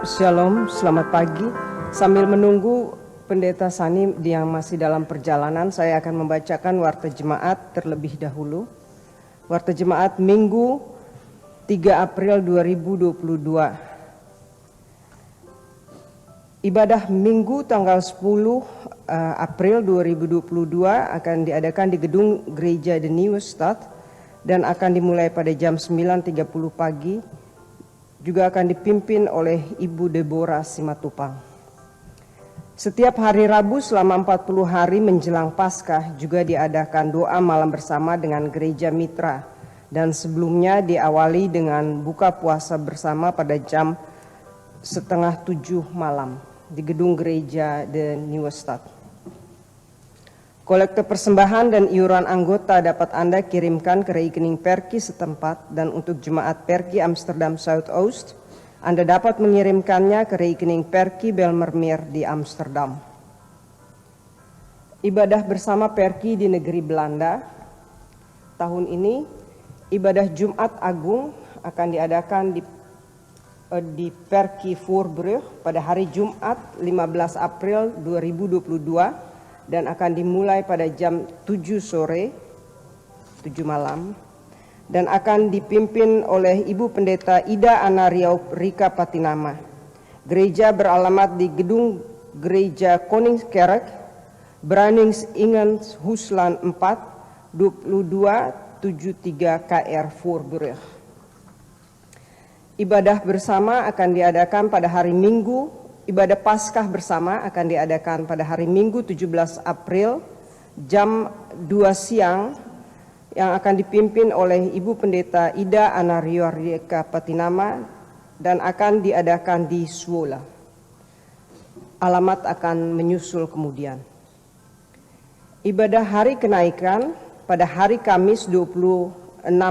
Shalom, selamat pagi. Sambil menunggu Pendeta Sani yang masih dalam perjalanan, saya akan membacakan warta jemaat terlebih dahulu. Warta jemaat Minggu 3 April 2022. Ibadah Minggu tanggal 10 April 2022 akan diadakan di gedung Gereja The New Start dan akan dimulai pada jam 9.30 pagi. Juga akan dipimpin oleh Ibu Deborah Simatupang. Setiap hari Rabu selama 40 hari menjelang Paskah juga diadakan doa malam bersama dengan gereja mitra, dan sebelumnya diawali dengan buka puasa bersama pada jam 6:30 malam di gedung gereja The New Start. Kolekte persembahan dan iuran anggota dapat Anda kirimkan ke rekening Perki setempat, dan untuk jemaat Perki Amsterdam Zuidoost, Anda dapat mengirimkannya ke rekening Perki Belmermeer di Amsterdam. Ibadah bersama Perki di negeri Belanda. Tahun ini, ibadah Jumat Agung akan diadakan di Perki Voorbrug pada hari Jumat 15 April 2022, dan akan dimulai pada jam 7 sore, 7 malam, dan akan dipimpin oleh Ibu Pendeta Ida Ana Riau Rika Patinama. Gereja beralamat di gedung Gereja Koningskerk, Branningsingen Huslaan 4, 2273 KR Voorbrug. Ibadah bersama akan diadakan pada hari Minggu. Ibadah Paskah bersama akan diadakan pada hari Minggu 17 April jam 2 siang yang akan dipimpin oleh Ibu Pendeta Ida Ana Riau Rika Patinama dan akan diadakan di Zwolle. Alamat akan menyusul kemudian. Ibadah Hari Kenaikan pada hari Kamis 26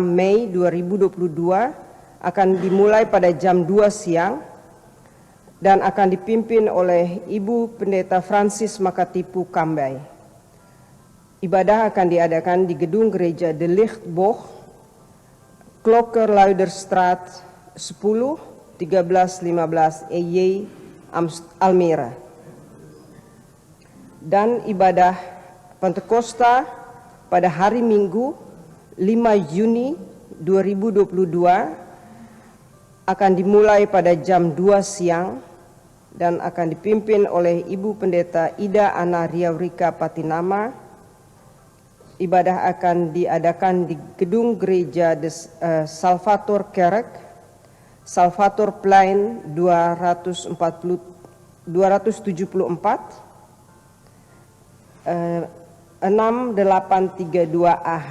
Mei 2022 akan dimulai pada jam 2 siang dan akan dipimpin oleh Ibu Pendeta Francis Makatipu Kambai. Ibadah akan diadakan di gedung gereja De Lichtboog, Klokkerluiderstraat 10, 1315 EJ, Almere. Dan ibadah Pentakosta pada hari Minggu 5 Juni 2022 akan dimulai pada jam 2 siang dan akan dipimpin oleh Ibu Pendeta Ida Ana Riau Rika Patinama. Ibadah akan diadakan di gedung gereja Salvator Kerk, Salvatorplein 274 6832 AH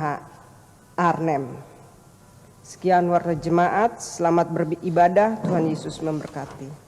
Arnhem. Sekian warta jemaat, selamat beribadah, Tuhan Yesus memberkati.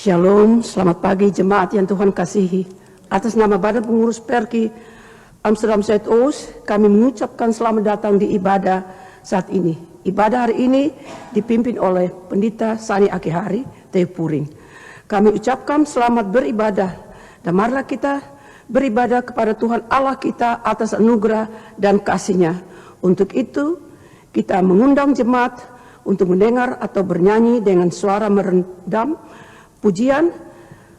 Shalom, selamat pagi jemaat yang Tuhan kasihi. Atas nama Badan Pengurus Perki Amsterdam Zuidoost, kami mengucapkan selamat datang di ibadah saat ini. Ibadah hari ini dipimpin oleh Pendeta Sani Akihari Tepuring. Kami ucapkan selamat beribadah dan marilah kita beribadah kepada Tuhan Allah kita atas anugerah dan kasih-Nya. Untuk itu kita mengundang jemaat untuk mendengar atau bernyanyi dengan suara merendam pujian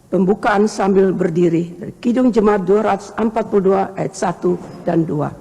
pembukaan sambil berdiri dari Kidung Jemaat 242 ayat 1 dan 2.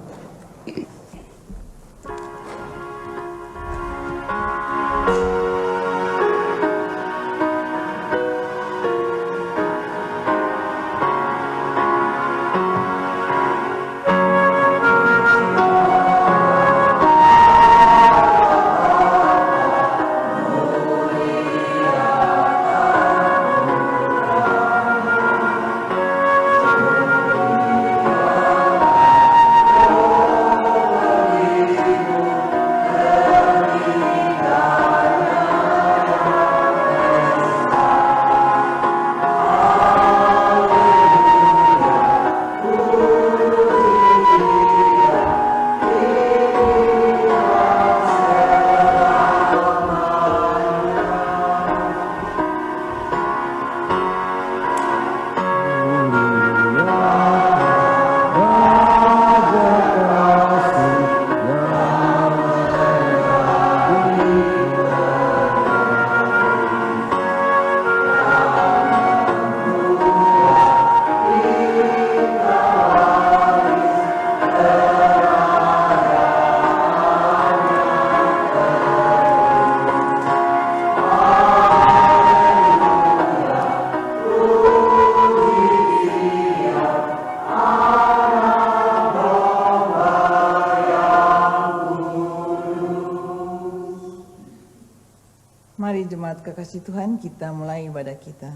Mari jemaat kekasih Tuhan, kita mulai ibadah kita.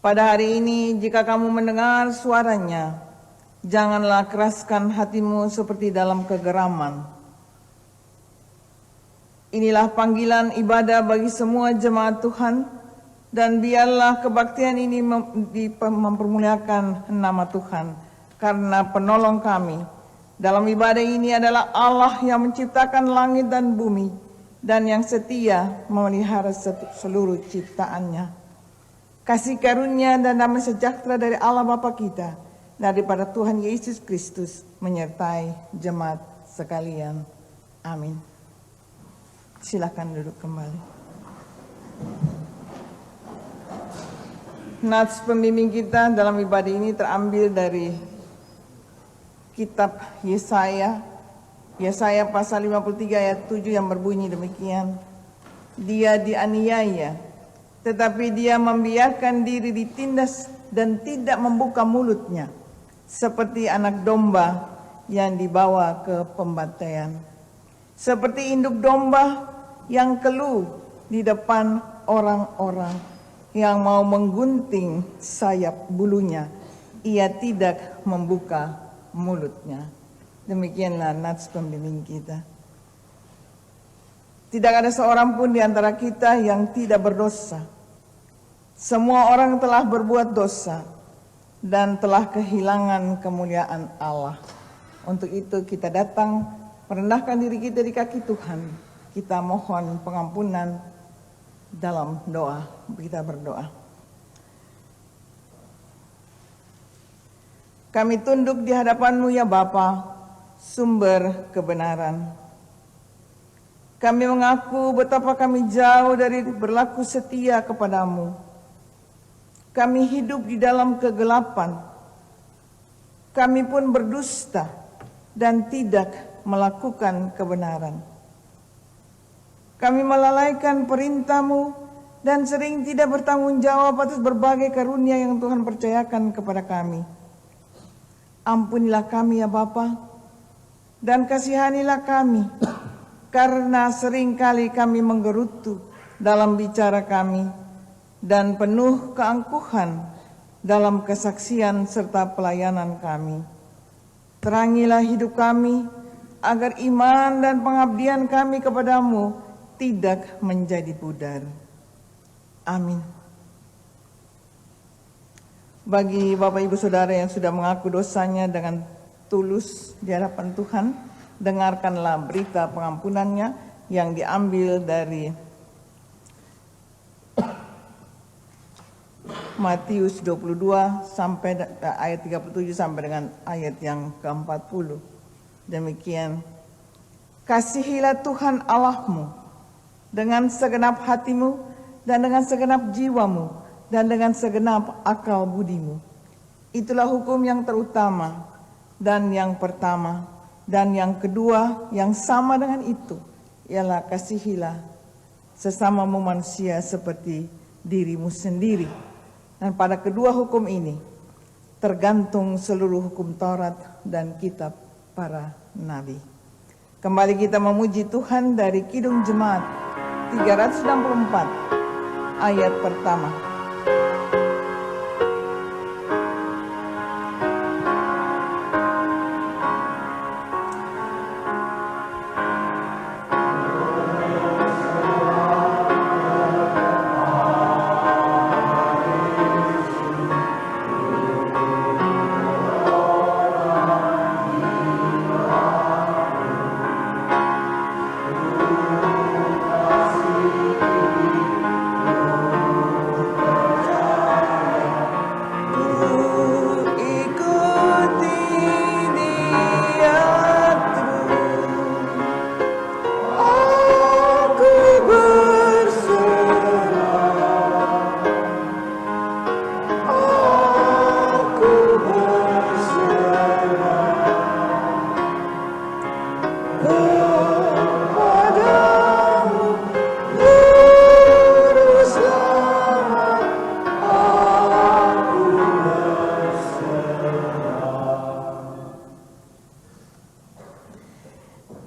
Pada hari ini jika kamu mendengar suaranya, janganlah keraskan hatimu seperti dalam kegeraman. Inilah panggilan ibadah bagi semua jemaat Tuhan, dan biarlah kebaktian ini mempermuliakan nama Tuhan, karena penolong kami dalam ibadah ini adalah Allah yang menciptakan langit dan bumi, dan yang setia memelihara seluruh ciptaannya. Kasih karunia dan damai sejahtera dari Allah Bapa kita, daripada Tuhan Yesus Kristus menyertai jemaat sekalian. Amin. Silakan duduk kembali. Nats pembimbing kita dalam ibadah ini terambil dari kitab Yesaya pasal 53 ayat 7 yang berbunyi demikian. Dia dianiaya, tetapi dia membiarkan diri ditindas dan tidak membuka mulutnya, seperti anak domba yang dibawa ke pembantaian. Seperti induk domba yang keluh di depan orang-orang yang mau menggunting sayap bulunya, ia tidak membuka mulutnya. Demikianlah nats pembimbing kita. Tidak ada seorang pun di antara kita yang tidak berdosa. Semua orang telah berbuat dosa dan telah kehilangan kemuliaan Allah. Untuk itu kita datang merendahkan diri kita di kaki Tuhan. Kita mohon pengampunan dalam doa. Kita berdoa. Kami tunduk di hadapan-Mu ya Bapa, sumber kebenaran. Kami mengaku betapa kami jauh dari berlaku setia kepadamu. Kami hidup di dalam kegelapan. Kami pun berdusta dan tidak melakukan kebenaran. Kami melalaikan perintah-Mu dan sering tidak bertanggung jawab atas berbagai karunia yang Tuhan percayakan kepada kami. Ampunilah kami ya Bapa, dan kasihanilah kami, karena seringkali kami menggerutu dalam bicara kami, dan penuh keangkuhan dalam kesaksian serta pelayanan kami. Terangilah hidup kami, agar iman dan pengabdian kami kepadamu tidak menjadi pudar. Amin. Bagi Bapak Ibu Saudara yang sudah mengaku dosanya dengan tulus di hadapan Tuhan, dengarkanlah berita pengampunannya yang diambil dari Matius 22 sampai ayat 37 sampai dengan ayat yang ke-40. Demikian. Kasihilah Tuhan Allahmu dengan segenap hatimu dan dengan segenap jiwamu dan dengan segenap akal budimu. Itulah hukum yang terutama dan yang pertama, dan yang kedua yang sama dengan itu ialah kasihilah sesamamu manusia seperti dirimu sendiri. Dan pada kedua hukum ini tergantung seluruh hukum Taurat dan kitab para nabi. Kembali kita memuji Tuhan dari Kidung Jemaat 364 ayat pertama.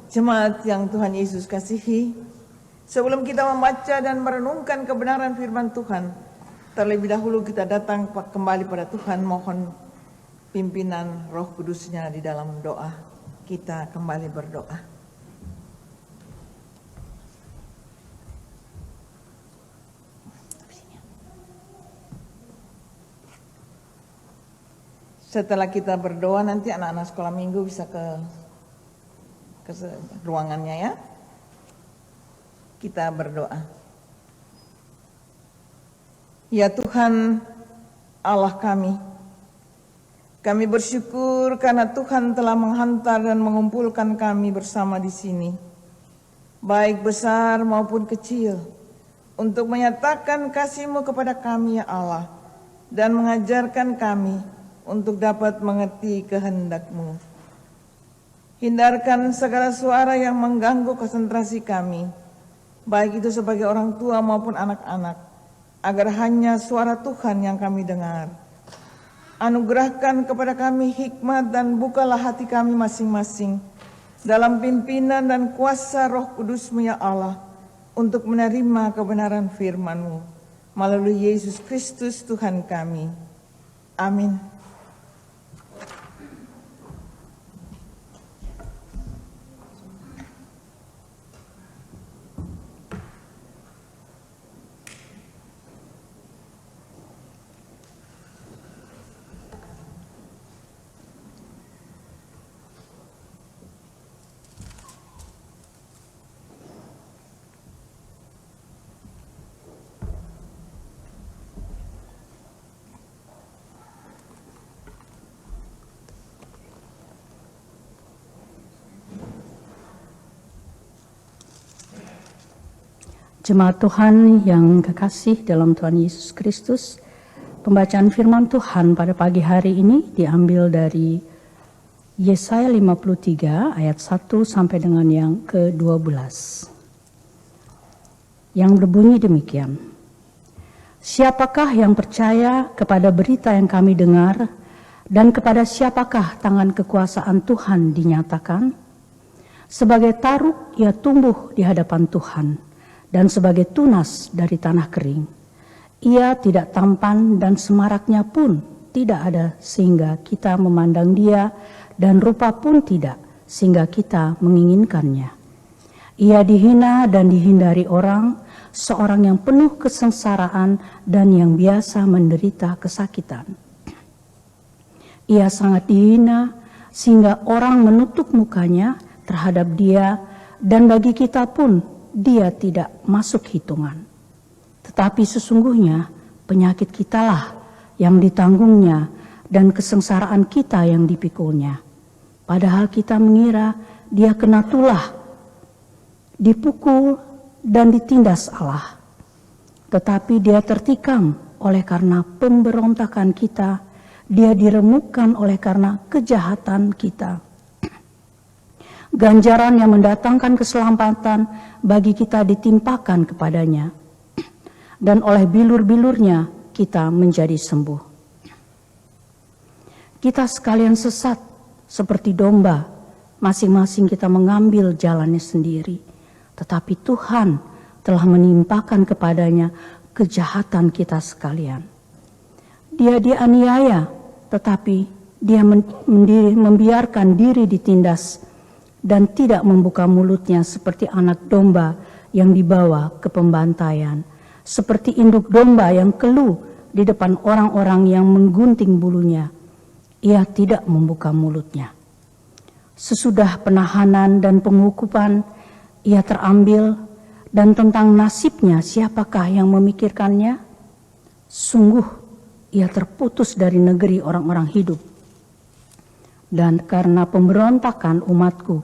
Jemaat yang Tuhan Yesus kasihi, Sebelum kita membaca dan merenungkan kebenaran firman Tuhan, terlebih dahulu kita datang kembali pada Tuhan, mohon pimpinan Roh Kudus-Nya di dalam doa. Kita kembali berdoa. Setelah kita berdoa, nanti anak-anak sekolah minggu bisa ke ruangannya ya. Kita berdoa. Ya Tuhan Allah kami bersyukur karena Tuhan telah menghantar dan mengumpulkan kami bersama di sini, baik besar maupun kecil, untuk menyatakan kasih-Mu kepada kami ya Allah, dan mengajarkan kami untuk dapat mengerti kehendak-Mu. Hindarkan segala suara yang mengganggu konsentrasi kami, baik itu sebagai orang tua maupun anak-anak, agar hanya suara Tuhan yang kami dengar. Anugerahkan kepada kami hikmat dan bukalah hati kami masing-masing dalam pimpinan dan kuasa Roh Kudus-Mu ya Allah, untuk menerima kebenaran firman-Mu melalui Yesus Kristus Tuhan kami. Amin. Jemaat Tuhan yang kekasih dalam Tuhan Yesus Kristus, pembacaan firman Tuhan pada pagi hari ini diambil dari Yesaya 53 ayat 1 sampai dengan yang ke-12. Yang berbunyi demikian. Siapakah yang percaya kepada berita yang kami dengar, dan kepada siapakah tangan kekuasaan Tuhan dinyatakan? Sebagai taruk ia tumbuh di hadapan Tuhan, dan sebagai tunas dari tanah kering. Ia tidak tampan dan semaraknya pun tidak ada sehingga kita memandang dia, dan rupa pun tidak sehingga kita menginginkannya. Ia dihina dan dihindari orang, seorang yang penuh kesengsaraan dan yang biasa menderita kesakitan. Ia sangat dihina sehingga orang menutup mukanya terhadap dia, dan bagi kita pun dia tidak masuk hitungan. Tetapi sesungguhnya penyakit kitalah yang ditanggungnya, dan kesengsaraan kita yang dipikulnya. Padahal kita mengira dia kena tulah, dipukul dan ditindas Allah. Tetapi dia tertikam oleh karena pemberontakan kita, dia diremukkan oleh karena kejahatan kita. Ganjaran yang mendatangkan keselamatan bagi kita ditimpakan kepadanya, dan oleh bilur-bilurnya kita menjadi sembuh. Kita sekalian sesat seperti domba, masing-masing kita mengambil jalannya sendiri, tetapi Tuhan telah menimpakan kepadanya kejahatan kita sekalian. Dia dianiaya, tetapi dia membiarkan diri ditindas, dan tidak membuka mulutnya seperti anak domba yang dibawa ke pembantaian, seperti induk domba yang keluh di depan orang-orang yang menggunting bulunya. Ia tidak membuka mulutnya. Sesudah penahanan dan penghukuman, ia terambil, dan tentang nasibnya siapakah yang memikirkannya? Sungguh ia terputus dari negeri orang-orang hidup. Dan karena pemberontakan umatku,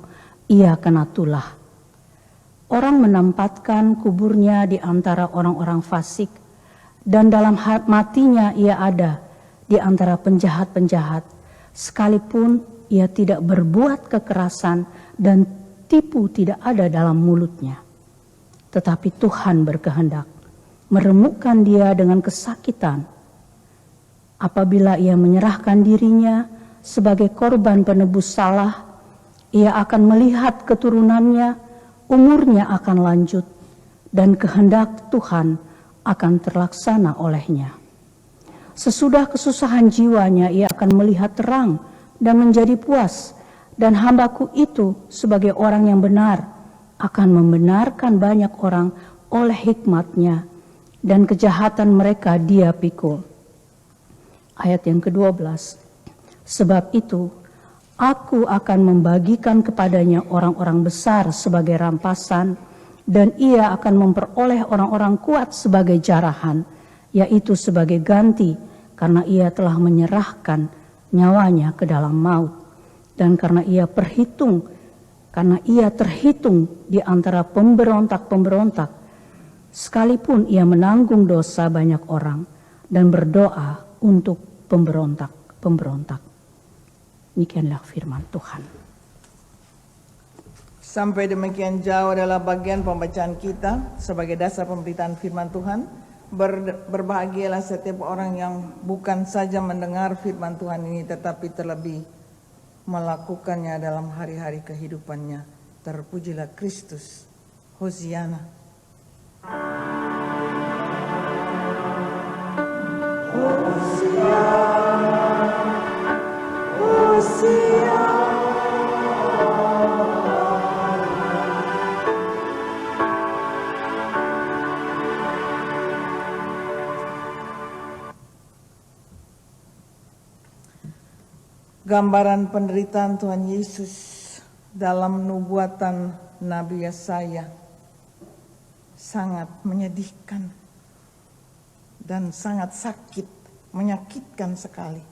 ia kena tulah. Orang menempatkan kuburnya di antara orang-orang fasik, dan dalam matinya ia ada di antara penjahat-penjahat, sekalipun ia tidak berbuat kekerasan dan tipu tidak ada dalam mulutnya. Tetapi Tuhan berkehendak meremukkan dia dengan kesakitan. Apabila ia menyerahkan dirinya sebagai korban penebus salah, ia akan melihat keturunannya, umurnya akan lanjut, dan kehendak Tuhan akan terlaksana olehnya. Sesudah kesusahan jiwanya ia akan melihat terang dan menjadi puas, dan hambaku itu sebagai orang yang benar akan membenarkan banyak orang oleh hikmat-Nya, dan kejahatan mereka Dia pikul. Ayat yang ke-12, sebab itu aku akan membagikan kepadanya orang-orang besar sebagai rampasan, dan ia akan memperoleh orang-orang kuat sebagai jarahan, yaitu sebagai ganti, karena ia telah menyerahkan nyawanya ke dalam maut, dan karena ia terhitung di antara pemberontak-pemberontak, sekalipun ia menanggung dosa banyak orang dan berdoa untuk pemberontak-pemberontak. Demikianlah firman Tuhan. Sampai demikian jauh adalah bagian pembacaan kita sebagai dasar pemberitaan firman Tuhan. Berbahagialah setiap orang yang bukan saja mendengar firman Tuhan ini, tetapi terlebih melakukannya dalam hari-hari kehidupannya. Terpujilah Kristus. Hosiana. Gambaran penderitaan Tuhan Yesus dalam nubuatan Nabi Yesaya sangat menyedihkan dan sangat sakit, menyakitkan sekali.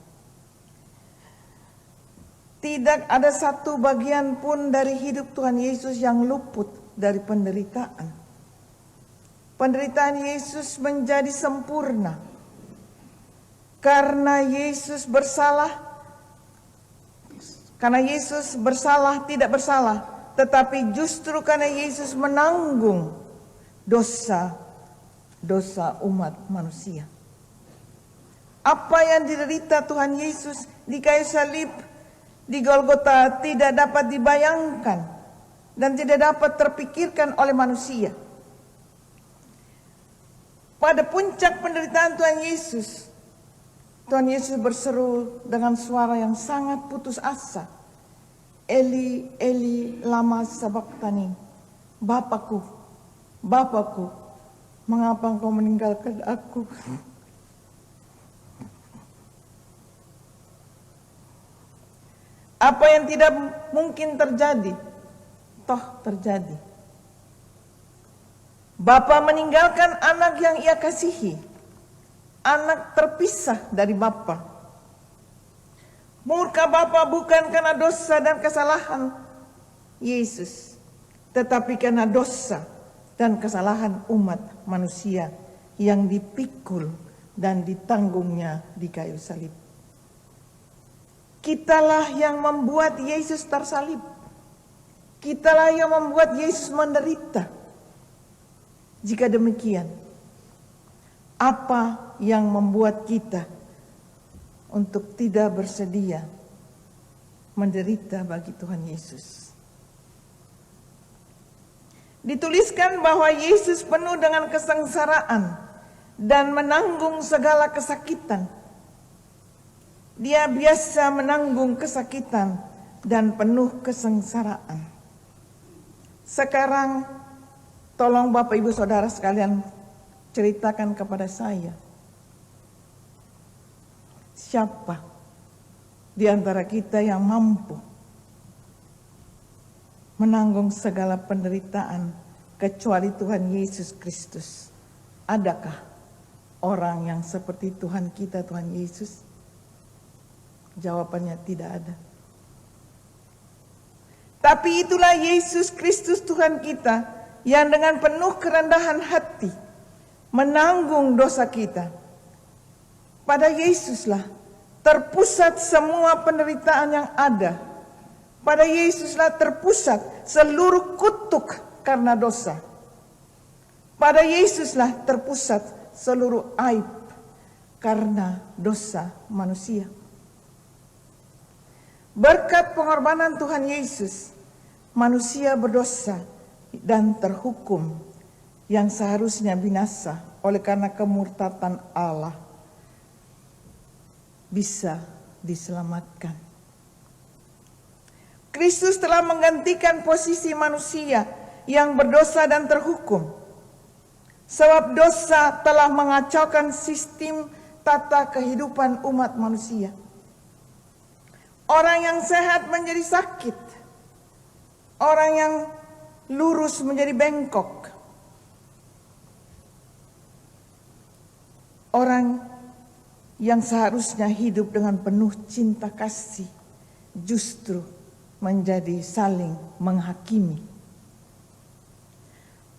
Tidak ada satu bagian pun dari hidup Tuhan Yesus yang luput dari penderitaan. Penderitaan Yesus menjadi sempurna karena Yesus bersalah. Karena Yesus bersalah, tidak bersalah, tetapi justru karena Yesus menanggung dosa umat manusia. Apa yang diderita Tuhan Yesus di kayu salib, di Golgota tidak dapat dibayangkan dan tidak dapat terpikirkan oleh manusia. Pada puncak penderitaan Tuhan Yesus berseru dengan suara yang sangat putus asa, Eli, Eli, lama sabachthani, Bapakku, Bapakku, mengapa engkau meninggalkan aku? Apa yang tidak mungkin terjadi, toh terjadi. Bapa meninggalkan anak yang ia kasihi. Anak terpisah dari Bapa. Murka Bapa bukan karena dosa dan kesalahan Yesus, tetapi karena dosa dan kesalahan umat manusia yang dipikul dan ditanggungnya di kayu salib. Kitalah yang membuat Yesus tersalib. Kitalah yang membuat Yesus menderita. Jika demikian, apa yang membuat kita untuk tidak bersedia menderita bagi Tuhan Yesus? Dituliskan bahwa Yesus penuh dengan kesengsaraan dan menanggung segala kesakitan. Dia biasa menanggung kesakitan dan penuh kesengsaraan. Sekarang tolong Bapak Ibu Saudara sekalian ceritakan kepada saya, siapa di antara kita yang mampu menanggung segala penderitaan kecuali Tuhan Yesus Kristus? Adakah orang yang seperti Tuhan kita, Tuhan Yesus? Jawabannya tidak ada. Tapi itulah Yesus Kristus Tuhan kita yang dengan penuh kerendahan hati menanggung dosa kita. Pada Yesuslah terpusat semua penderitaan yang ada. Pada Yesuslah terpusat seluruh kutuk karena dosa. Pada Yesuslah terpusat seluruh aib karena dosa manusia. Berkat pengorbanan Tuhan Yesus, manusia berdosa dan terhukum yang seharusnya binasa oleh karena kemurtatan Allah bisa diselamatkan. Kristus telah menggantikan posisi manusia yang berdosa dan terhukum. Sebab dosa telah mengacaukan sistem tata kehidupan umat manusia. Orang yang sehat menjadi sakit. Orang yang lurus menjadi bengkok. Orang yang seharusnya hidup dengan penuh cinta kasih justru menjadi saling menghakimi.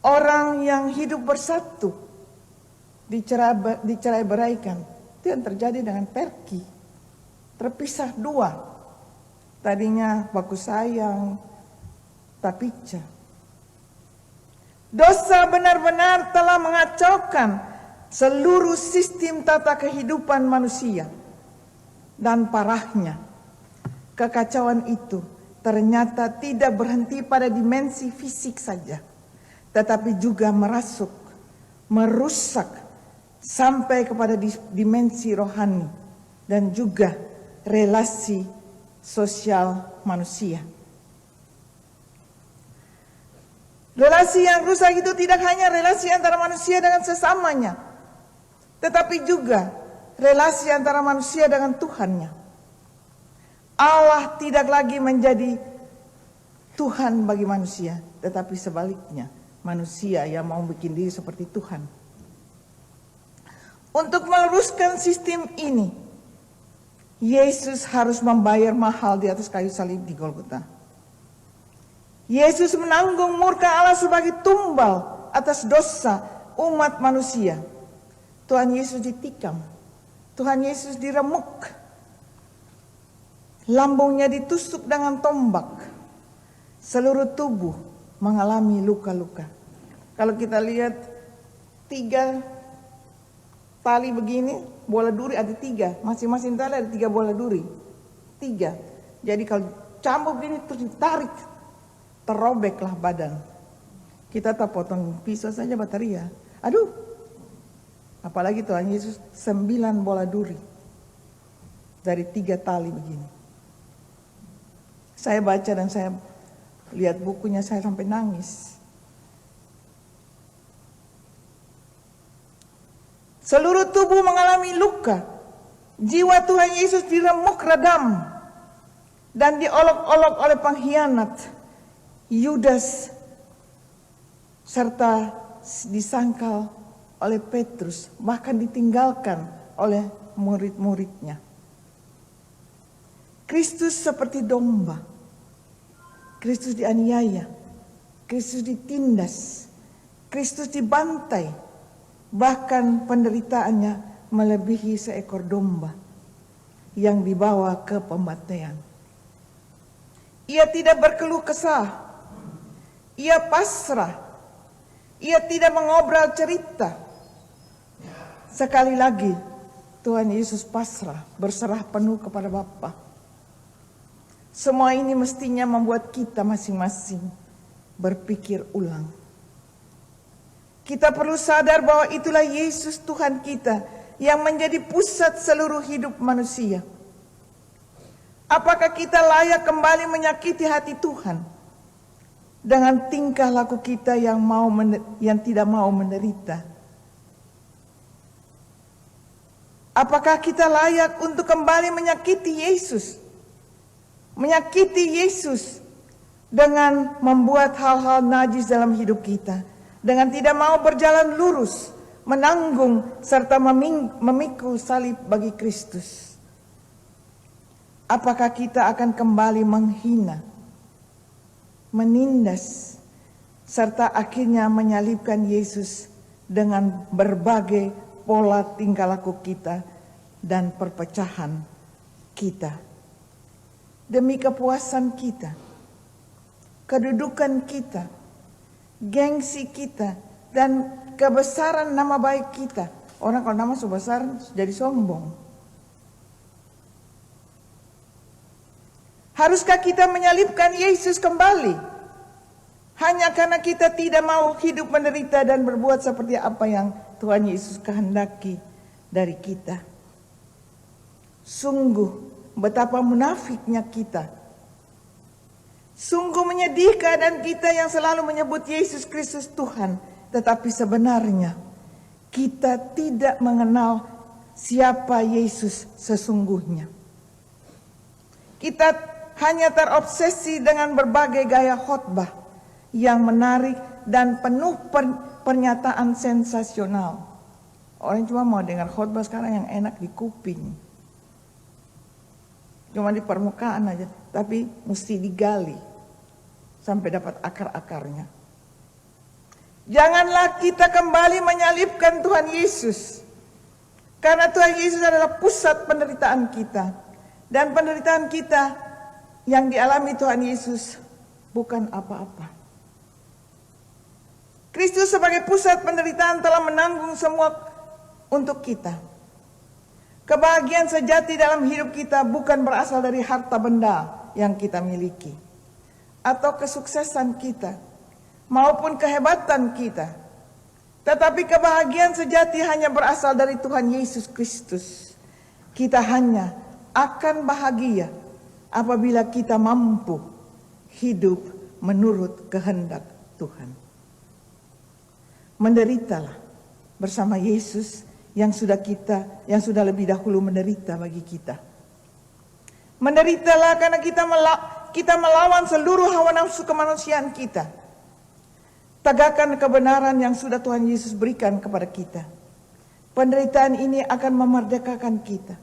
Orang yang hidup bersatu dicerai-beraikan. Itu yang terjadi dengan Perky. Terpisah dua. Tadinya baku sayang, tapicca. Dosa benar-benar telah mengacaukan seluruh sistem tata kehidupan manusia. Dan parahnya, kekacauan itu ternyata tidak berhenti pada dimensi fisik saja, tetapi juga merusak sampai kepada dimensi rohani dan juga relasi sosial manusia. Relasi yang rusak itu tidak hanya relasi antara manusia dengan sesamanya, tetapi juga relasi antara manusia dengan Tuhannya. Allah tidak lagi menjadi Tuhan bagi manusia, tetapi sebaliknya, manusia yang mau bikin diri seperti Tuhan. Untuk meluruskan sistem ini, Yesus harus membayar mahal di atas kayu salib di Golgota. Yesus menanggung murka Allah sebagai tumbal atas dosa umat manusia. Tuhan Yesus ditikam, Tuhan Yesus diremuk, lambungnya ditusuk dengan tombak, seluruh tubuh mengalami luka-luka. Kalau kita lihat 3 tali begini, bola duri ada 3, masing-masing tali ada 3 bola duri, 3. Jadi kalau cambuk begini terus ditarik, terobeklah badan. Kita tak potong pisau saja bataria. Aduh, apalagi Tuhan Yesus 9 bola duri dari 3 tali begini. Saya baca dan saya lihat bukunya, saya sampai nangis. Seluruh tubuh mengalami luka. Jiwa Tuhan Yesus diremuk redam dan diolok-olok oleh pengkhianat Yudas serta disangkal oleh Petrus, bahkan ditinggalkan oleh murid-muridnya. Kristus seperti domba. Kristus dianiaya. Kristus ditindas. Kristus dibantai. Bahkan penderitaannya melebihi seekor domba yang dibawa ke pembantaian. Ia tidak berkeluh kesah. Ia pasrah. Ia tidak mengobrol cerita. Sekali lagi Tuhan Yesus pasrah, berserah penuh kepada Bapa. Semua ini mestinya membuat kita masing-masing berpikir ulang. Kita perlu sadar bahwa itulah Yesus Tuhan kita yang menjadi pusat seluruh hidup manusia. Apakah kita layak kembali menyakiti hati Tuhan dengan tingkah laku kita yang tidak mau menderita? Apakah kita layak untuk kembali menyakiti Yesus? Menyakiti Yesus dengan membuat hal-hal najis dalam hidup kita, dengan tidak mau berjalan lurus, menanggung serta memikul salib bagi Kristus. Apakah kita akan kembali menghina, menindas, serta akhirnya menyalibkan Yesus dengan berbagai pola tingkah laku kita dan perpecahan kita? Demi kepuasan kita, kedudukan kita, gengsi kita, dan kebesaran nama baik kita. Orang kalau nama sudah besar jadi sombong. Haruskah kita menyalibkan Yesus kembali Hanya karena kita tidak mau hidup menderita dan berbuat seperti apa yang Tuhan Yesus kehendaki dari kita. Sungguh betapa munafiknya kita. Sungguh menyedihkan dan kita yang selalu menyebut Yesus Kristus Tuhan, tetapi sebenarnya kita tidak mengenal siapa Yesus sesungguhnya. Kita hanya terobsesi dengan berbagai gaya khotbah yang menarik dan penuh pernyataan sensasional. Orang cuma mau dengar khotbah sekarang yang enak di kuping. Cuma di permukaan aja, tapi mesti digali sampai dapat akar-akarnya. Janganlah kita kembali menyalibkan Tuhan Yesus. Karena Tuhan Yesus adalah pusat penderitaan kita. Dan penderitaan kita yang dialami Tuhan Yesus bukan apa-apa. Kristus sebagai pusat penderitaan telah menanggung semua untuk kita. Kebahagiaan sejati dalam hidup kita bukan berasal dari harta benda yang kita miliki, atau kesuksesan kita, maupun kehebatan kita. Tetapi kebahagiaan sejati hanya berasal dari Tuhan Yesus Kristus. Kita hanya akan bahagia apabila kita mampu hidup menurut kehendak Tuhan. Menderitalah bersama Yesus yang sudah lebih dahulu menderita bagi kita. Menderitalah karena kita melawan seluruh hawa nafsu kemanusiaan kita. Tegakkan kebenaran yang sudah Tuhan Yesus berikan kepada kita. Penderitaan ini akan memerdekakan kita.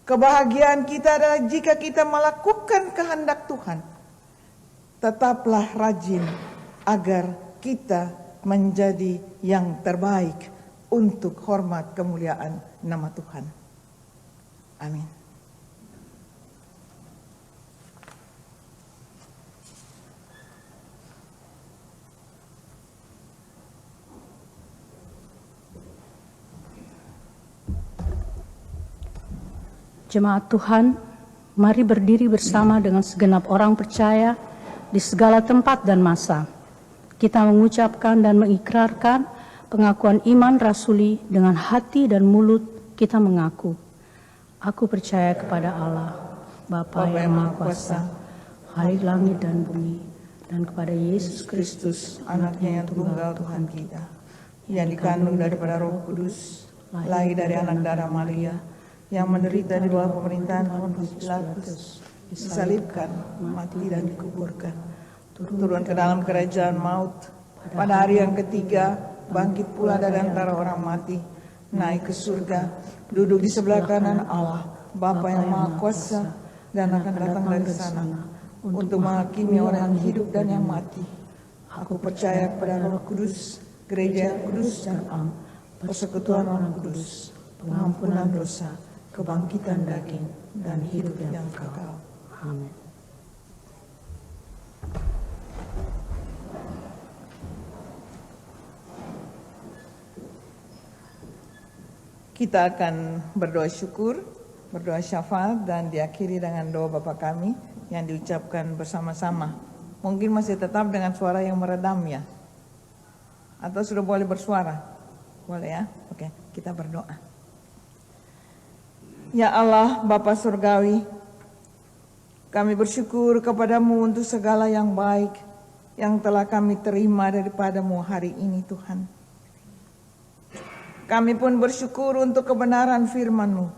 Kebahagiaan kita adalah jika kita melakukan kehendak Tuhan. Tetaplah rajin agar kita menjadi yang terbaik untuk hormat kemuliaan nama Tuhan. Amin. Jemaat Tuhan, mari berdiri bersama dengan segenap orang percaya di segala tempat dan masa. Kita mengucapkan dan mengikrarkan pengakuan iman rasuli dengan hati dan mulut kita mengaku. Aku percaya kepada Allah, Bapa yang Maha Kuasa, Khalik langit dan bumi, dan kepada Yesus Kristus, Anaknya yang tunggal Tuhan kita, yang dikandung daripada Roh Kudus, lahir dari anak darah Maria, yang menderita di bawah pemerintahan Pontius Pilatus, disalibkan, mati dan dikuburkan, turun ke dalam kerajaan maut, pada hari yang ketiga bangkit pula dari antara orang mati, naik ke surga, duduk di sebelah kanan Allah, Bapa yang Maha Kuasa, dan akan datang dari sana untuk menghakimi orang yang hidup dan yang mati. Aku percaya kepada Roh Kudus, gereja yang kudus dan am, persekutuan orang kudus, pengampunan dosa, kebangkitan daging, dan hidup yang kekal. Amin. Kita akan berdoa syukur, berdoa syafaat, dan diakhiri dengan doa Bapa kami yang diucapkan bersama-sama. Mungkin masih tetap dengan suara yang meredam ya? Atau sudah boleh bersuara? Boleh ya? Oke, kita berdoa. Ya Allah, Bapa Surgawi, kami bersyukur kepadamu untuk segala yang baik yang telah kami terima daripadamu hari ini Tuhan. Kami pun bersyukur untuk kebenaran firman-Mu.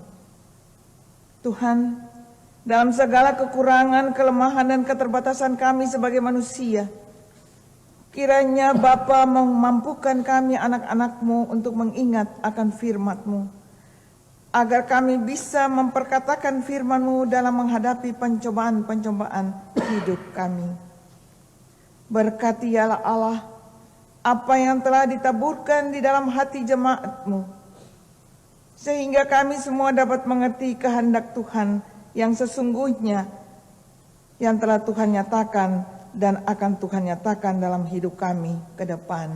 Tuhan, dalam segala kekurangan, kelemahan, dan keterbatasan kami sebagai manusia, kiranya Bapa memampukan kami anak-anak-Mu untuk mengingat akan firman-Mu, agar kami bisa memperkatakan firman-Mu dalam menghadapi pencobaan-pencobaan hidup kami. Berkati ya Allah apa yang telah ditaburkan di dalam hati jemaat-Mu, sehingga kami semua dapat mengerti kehendak Tuhan yang sesungguhnya yang telah Tuhan nyatakan dan akan Tuhan nyatakan dalam hidup kami ke depan.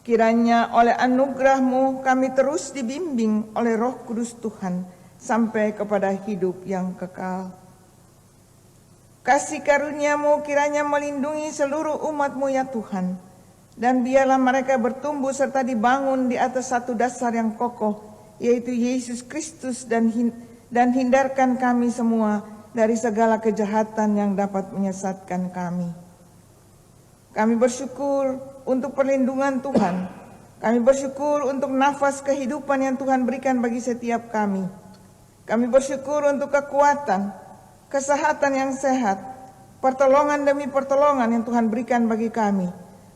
Kiranya oleh anugerah-Mu kami terus dibimbing oleh Roh Kudus Tuhan sampai kepada hidup yang kekal. Kasih karunia-Mu kiranya melindungi seluruh umat-Mu ya Tuhan. Dan biarlah mereka bertumbuh serta dibangun di atas satu dasar yang kokoh, yaitu Yesus Kristus, dan hindarkan kami semua dari segala kejahatan yang dapat menyesatkan kami. Kami bersyukur untuk perlindungan Tuhan. Kami bersyukur untuk nafas kehidupan yang Tuhan berikan bagi setiap kami. Kami bersyukur untuk kekuatan, kesehatan yang sehat, pertolongan demi pertolongan yang Tuhan berikan bagi kami,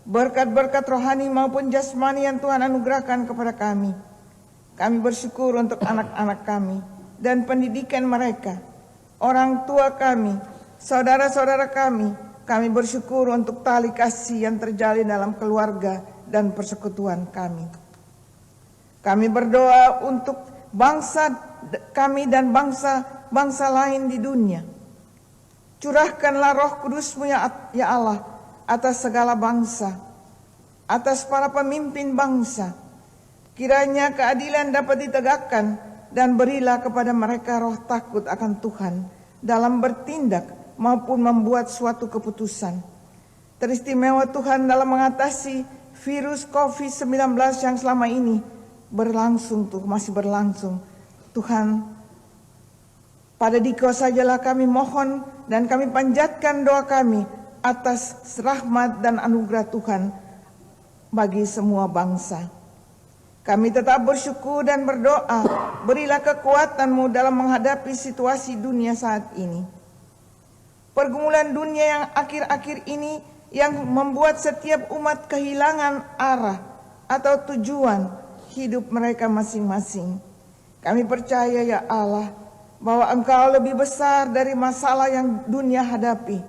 berkat-berkat rohani maupun jasmani yang Tuhan anugerahkan kepada kami. Kami bersyukur untuk anak-anak kami dan pendidikan mereka, orang tua kami, saudara-saudara kami. Kami bersyukur untuk tali kasih yang terjalin dalam keluarga dan persekutuan kami. Kami berdoa untuk bangsa kami dan bangsa lain di dunia. Curahkanlah Roh Kudus-Mu ya Allah atas segala bangsa, atas para pemimpin bangsa. Kiranya keadilan dapat ditegakkan dan berilah kepada mereka roh takut akan Tuhan dalam bertindak maupun membuat suatu keputusan. Teristimewa Tuhan dalam mengatasi virus COVID-19 yang selama ini masih berlangsung. Tuhan, pada Dikau sajalah kami mohon dan kami panjatkan doa kami atas rahmat dan anugerah Tuhan bagi semua bangsa. Kami tetap bersyukur dan berdoa, berilah kekuatan-Mu dalam menghadapi situasi dunia saat ini. Pergumulan dunia yang akhir-akhir ini yang membuat setiap umat kehilangan arah atau tujuan hidup mereka masing-masing. Kami percaya ya Allah bahwa Engkau lebih besar dari masalah yang dunia hadapi.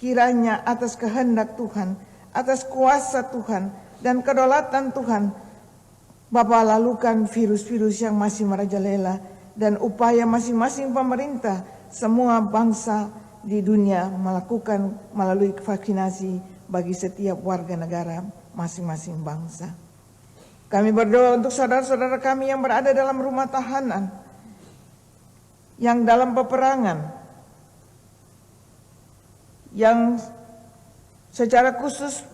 Kiranya atas kehendak Tuhan, atas kuasa Tuhan dan kedaulatan Tuhan, Bapa lalukan virus-virus yang masih merajalela dan upaya masing-masing pemerintah, semua bangsa di dunia melakukan melalui vaksinasi bagi setiap warga negara masing-masing bangsa. Kami berdoa untuk saudara-saudara kami yang berada dalam rumah tahanan, yang dalam peperangan, yang secara khusus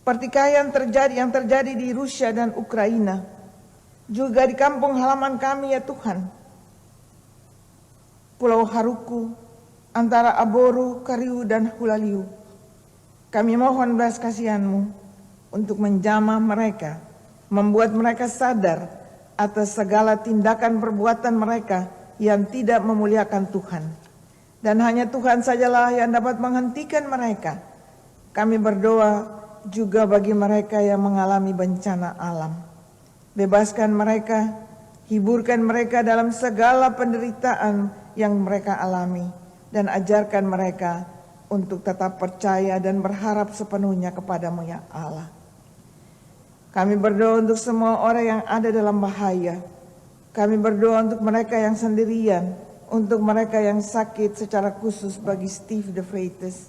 pertikaian yang terjadi di Rusia dan Ukraina, juga di kampung halaman kami ya Tuhan, Pulau Haruku, antara Aboru, Kariu, dan Hulaliu. Kami mohon belas kasihan-Mu untuk menjamah mereka, membuat mereka sadar atas segala tindakan perbuatan mereka yang tidak memuliakan Tuhan. Dan hanya Tuhan sajalah yang dapat menghentikan mereka. Kami berdoa juga bagi mereka yang mengalami bencana alam. Bebaskan mereka, hiburkan mereka dalam segala penderitaan yang mereka alami, dan ajarkan mereka untuk tetap percaya dan berharap sepenuhnya kepada-Mu ya Allah. Kami berdoa untuk semua orang yang ada dalam bahaya. Kami berdoa untuk mereka yang sendirian, untuk mereka yang sakit, secara khusus bagi Steve De Freitas,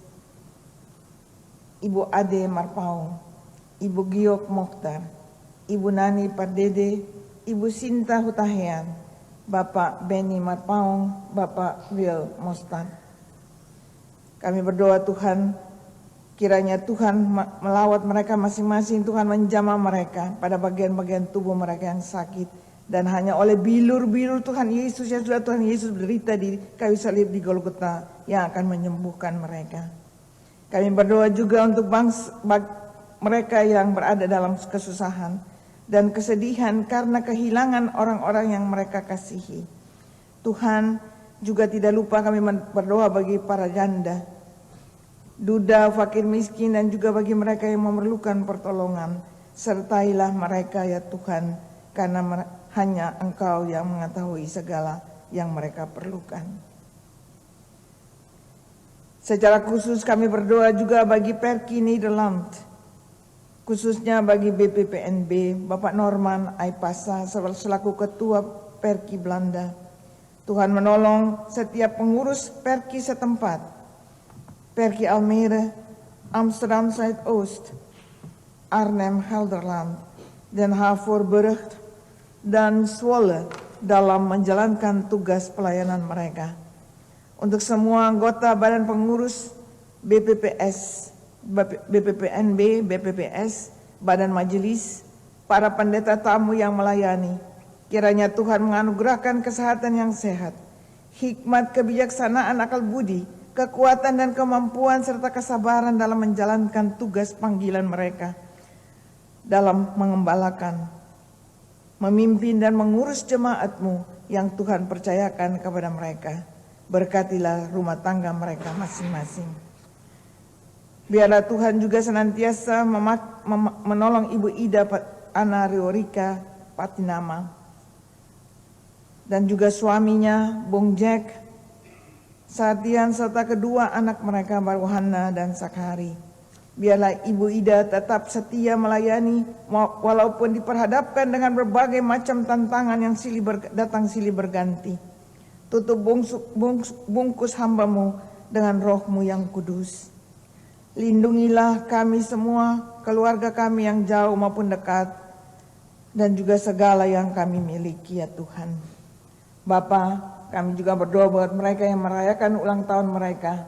Ibu Ade Marpaung, Ibu Giok Mokhtar, Ibu Nani Pardede, Ibu Sinta Hutahean, Bapak Benny Marpaung, Bapak Will Mostan. Kami berdoa Tuhan, kiranya Tuhan melawat mereka masing-masing, Tuhan menjamah mereka pada bagian-bagian tubuh mereka yang sakit. Dan hanya oleh bilur-bilur Tuhan Yesus yang sudah Tuhan Yesus berderita di kayu salib di Golgota yang akan menyembuhkan mereka. Kami berdoa juga untuk mereka yang berada dalam kesusahan dan kesedihan karena kehilangan orang-orang yang mereka kasihi. Tuhan, juga tidak lupa kami berdoa bagi para janda, duda, fakir miskin, dan juga bagi mereka yang memerlukan pertolongan. Sertailah mereka ya Tuhan, karena hanya Engkau yang mengetahui segala yang mereka perlukan. Secara khusus kami berdoa juga bagi Perki Nederland, khususnya bagi BPPNB, Bapak Norman Aipasa selaku Ketua Perki Belanda. Tuhan menolong setiap pengurus Perki setempat, Perki Almere, Amsterdam Zuidoost, Arnhem Gelderland, Den Haag Voorburg, dan Zwolle dalam menjalankan tugas pelayanan mereka. untuk semua anggota Badan Pengurus BPPS, BPPNB, BPPS, Badan Majelis, para pendeta tamu yang melayani. Kiranya Tuhan menganugerahkan kesehatan yang sehat, hikmat, kebijaksanaan, akal budi, kekuatan dan kemampuan serta kesabaran dalam menjalankan tugas panggilan mereka dalam mengembalakan, memimpin dan mengurus jemaat-Mu yang Tuhan percayakan kepada mereka. Berkatilah rumah tangga mereka masing-masing. Biarlah Tuhan juga senantiasa menolong Ibu Ida Ana Riorika Patinama dan juga suaminya Bung Jack Sardian serta kedua anak mereka Baruhana dan Sakari. Biarlah Ibu Ida tetap setia melayani walaupun diperhadapkan dengan berbagai macam tantangan yang datang silih berganti. Tutup bungkus hamba-Mu dengan Roh-Mu yang kudus. Lindungilah kami semua, keluarga kami yang jauh maupun dekat, dan juga segala yang kami miliki ya Tuhan. Bapa, kami juga berdoa buat mereka yang merayakan ulang tahun mereka.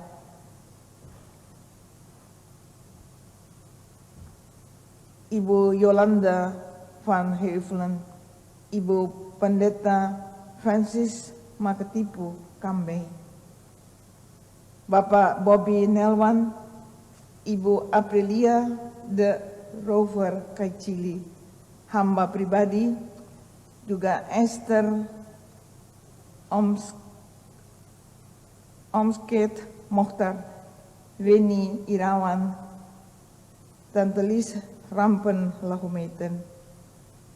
Ibu Yolanda van Heuvelen, Ibu Pendeta Francis Maketipu Kambe, Bapak Bobby Nelwan, Ibu Aprilia de Rover Kaicili, hamba pribadi, juga Esther Omsket Mokhtar, Weni Irawan, Tante Lis Rampen Lahumeten.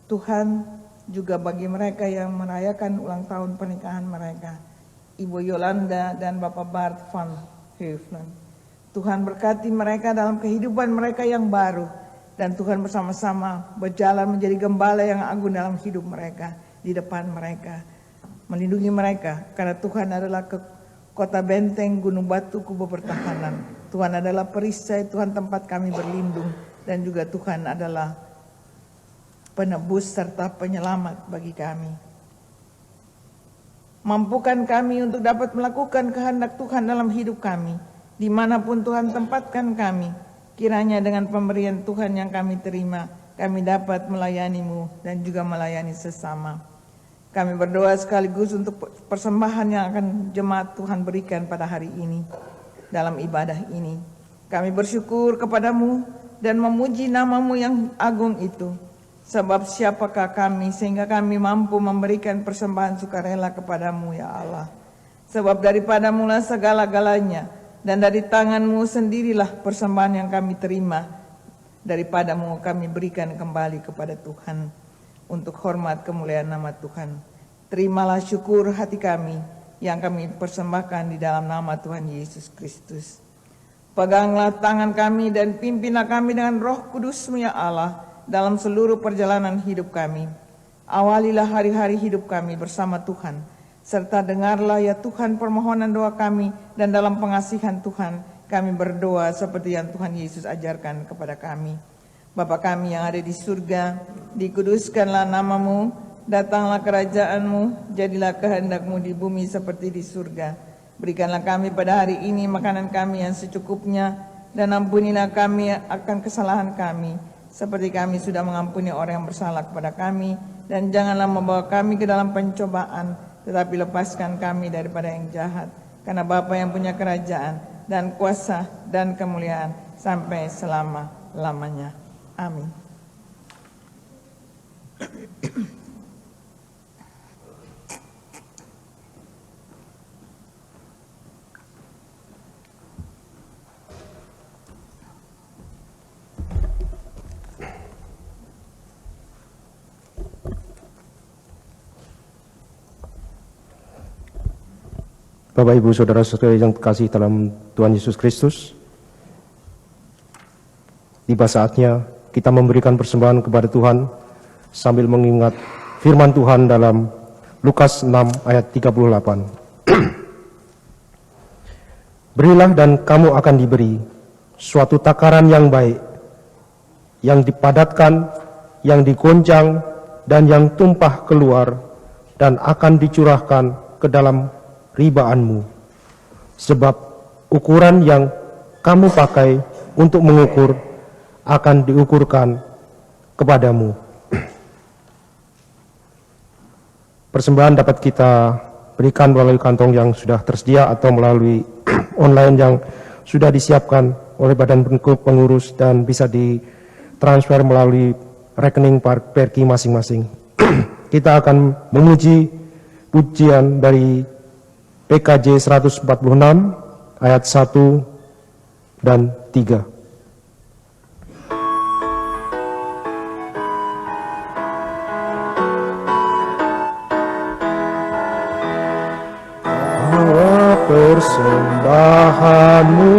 Tuhan juga bagi mereka yang merayakan ulang tahun pernikahan mereka, Ibu Yolanda dan Bapak Bart van Heuvelen. Tuhan berkati mereka dalam kehidupan mereka yang baru, dan Tuhan bersama-sama berjalan menjadi gembala yang agung dalam hidup mereka, di depan mereka. Melindungi mereka, karena Tuhan adalah kota benteng, gunung batu, kubu pertahanan. Tuhan adalah perisai, Tuhan tempat kami berlindung, dan juga Tuhan adalah penebus serta penyelamat bagi kami. Mampukan kami untuk dapat melakukan kehendak Tuhan dalam hidup kami, dimanapun Tuhan tempatkan kami. Kiranya dengan pemberian Tuhan yang kami terima, kami dapat melayani-Mu dan juga melayani sesama. Kami berdoa sekaligus untuk persembahan yang akan jemaat Tuhan berikan pada hari ini, dalam ibadah ini. Kami bersyukur kepadamu dan memuji nama-Mu yang agung itu. Sebab siapakah kami sehingga kami mampu memberikan persembahan sukarela kepadamu ya Allah. Sebab daripada-Mu lah segala-galanya, dan dari tangan-Mu sendirilah persembahan yang kami terima. Daripada-Mu kami berikan kembali kepada Tuhan, untuk hormat kemuliaan nama Tuhan. Terimalah syukur hati kami yang kami persembahkan di dalam nama Tuhan Yesus Kristus. Peganglah tangan kami dan pimpinlah kami dengan Roh Kudus-Mu ya Allah, dalam seluruh perjalanan hidup kami. Awalilah hari-hari hidup kami bersama Tuhan, serta dengarlah ya Tuhan permohonan doa kami, dan dalam pengasihan Tuhan kami berdoa seperti yang Tuhan Yesus ajarkan kepada kami. Bapa kami yang ada di surga, dikuduskanlah nama-Mu, datanglah kerajaan-Mu, jadilah kehendak-Mu di bumi seperti di surga. Berikanlah kami pada hari ini makanan kami yang secukupnya, dan ampunilah kami akan kesalahan kami, seperti kami sudah mengampuni orang yang bersalah kepada kami, dan janganlah membawa kami ke dalam pencobaan, tetapi lepaskan kami daripada yang jahat. Karena Bapa yang punya kerajaan dan kuasa dan kemuliaan sampai selama-lamanya. Amin. Bapak, Ibu, Saudara-saudara yang terkasih dalam Tuhan Yesus Kristus, tiba saatnya kita memberikan persembahan kepada Tuhan sambil mengingat firman Tuhan dalam Lukas 6 ayat 38. Berilah dan kamu akan diberi suatu takaran yang baik, yang dipadatkan, yang digoncang, dan yang tumpah keluar, dan akan dicurahkan ke dalam ribaanmu. sebab ukuran yang kamu pakai untuk mengukur akan diukurkan kepadamu. Persembahan dapat kita berikan melalui kantong yang sudah tersedia atau melalui online yang sudah disiapkan oleh badan pengurus dan bisa ditransfer melalui rekening Perki masing-masing. Kita akan memuji pujian dari PKJ 146 ayat 1 dan 3. Persembahanmu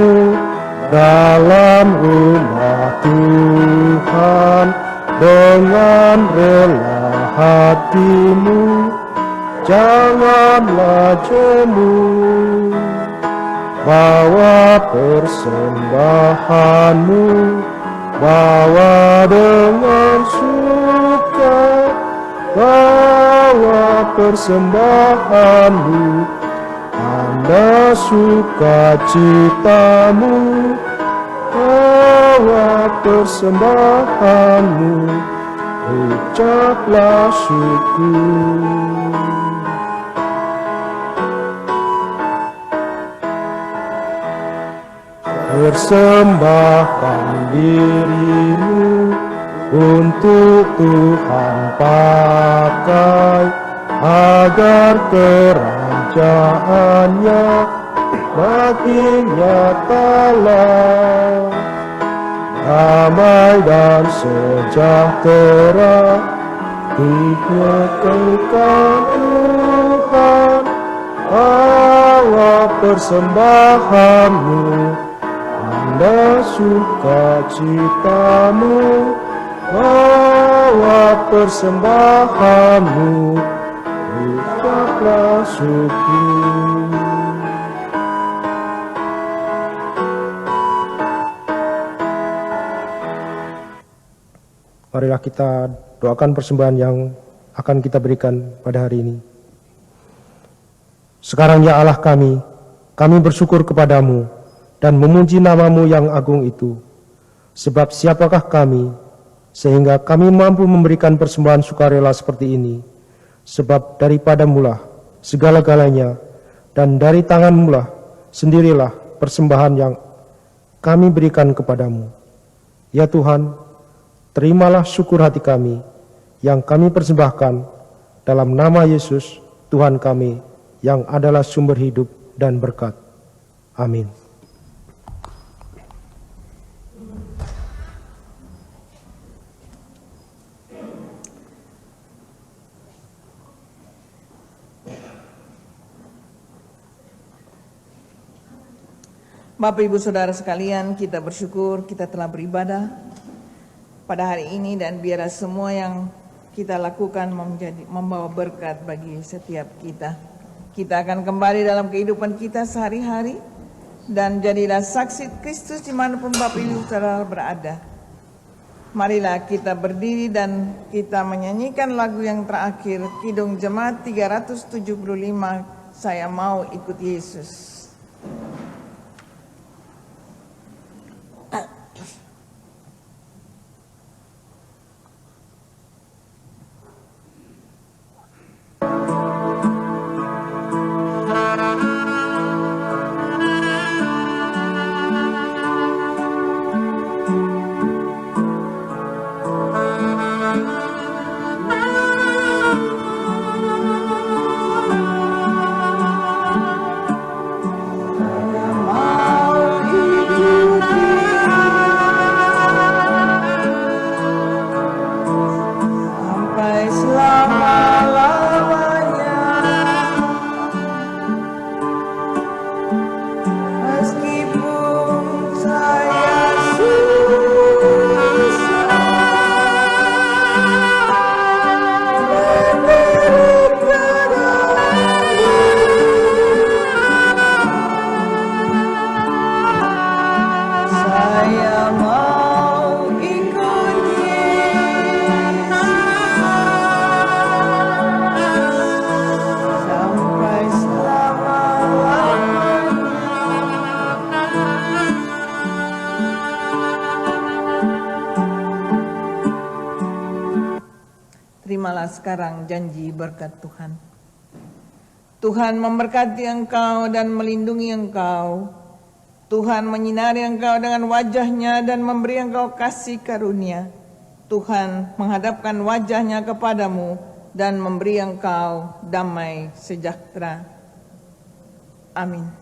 dalam rumah Tuhan, dengan rela hatimu, janganlah jemu. Bawa persembahanmu, bawa dengan suka, bawa persembahanmu, tanda sukacitamu, bawa persembahanmu, ucaplah syukur. Persembahkan dirimu untuk Tuhan pakai, agar kerajaannya makin nyatalah. Damai dan sejahtera dinyatakan Tuhan. Bawa persembahanmu, tanda sukacitamu, bawa persembahanmu, ucaplah syukur. Marilah kita doakan persembahan yang akan kita berikan pada hari ini. Sekarang ya Allah kami bersyukur kepadamu dan memuji namamu yang agung itu. Sebab siapakah kami, sehingga kami mampu memberikan persembahan sukarela seperti ini. Sebab daripadamulah segala-galanya, dan dari tanganmulah sendirilah persembahan yang kami berikan kepadamu. Ya Tuhan, terimalah syukur hati kami yang kami persembahkan dalam nama Yesus Tuhan kami yang adalah sumber hidup dan berkat. Amin. Bapak Ibu Saudara sekalian, kita bersyukur kita telah beribadah pada hari ini, dan biarlah semua yang kita lakukan membawa berkat bagi setiap kita. Kita akan kembali dalam kehidupan kita sehari-hari, dan jadilah saksi Kristus dimanapun Bapak Ibu Saudara berada. Marilah kita berdiri dan kita menyanyikan lagu yang terakhir, Kidung Jemaat 375, Saya Mau Ikut Yesus. terimalah sekarang janji berkat Tuhan. Tuhan memberkati engkau dan melindungi engkau. Tuhan menyinari engkau dengan wajah-Nya dan memberi engkau kasih karunia. Tuhan menghadapkan wajah-Nya kepadamu dan memberi engkau damai sejahtera. Amin.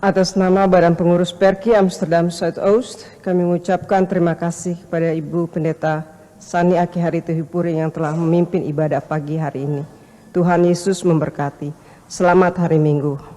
Atas nama Badan Pengurus Perki Amsterdam Zuidoost, kami mengucapkan terima kasih kepada Ibu Pendeta Sani Aki Harito Hipuri yang telah memimpin ibadah pagi hari ini. Tuhan Yesus memberkati. Selamat hari Minggu.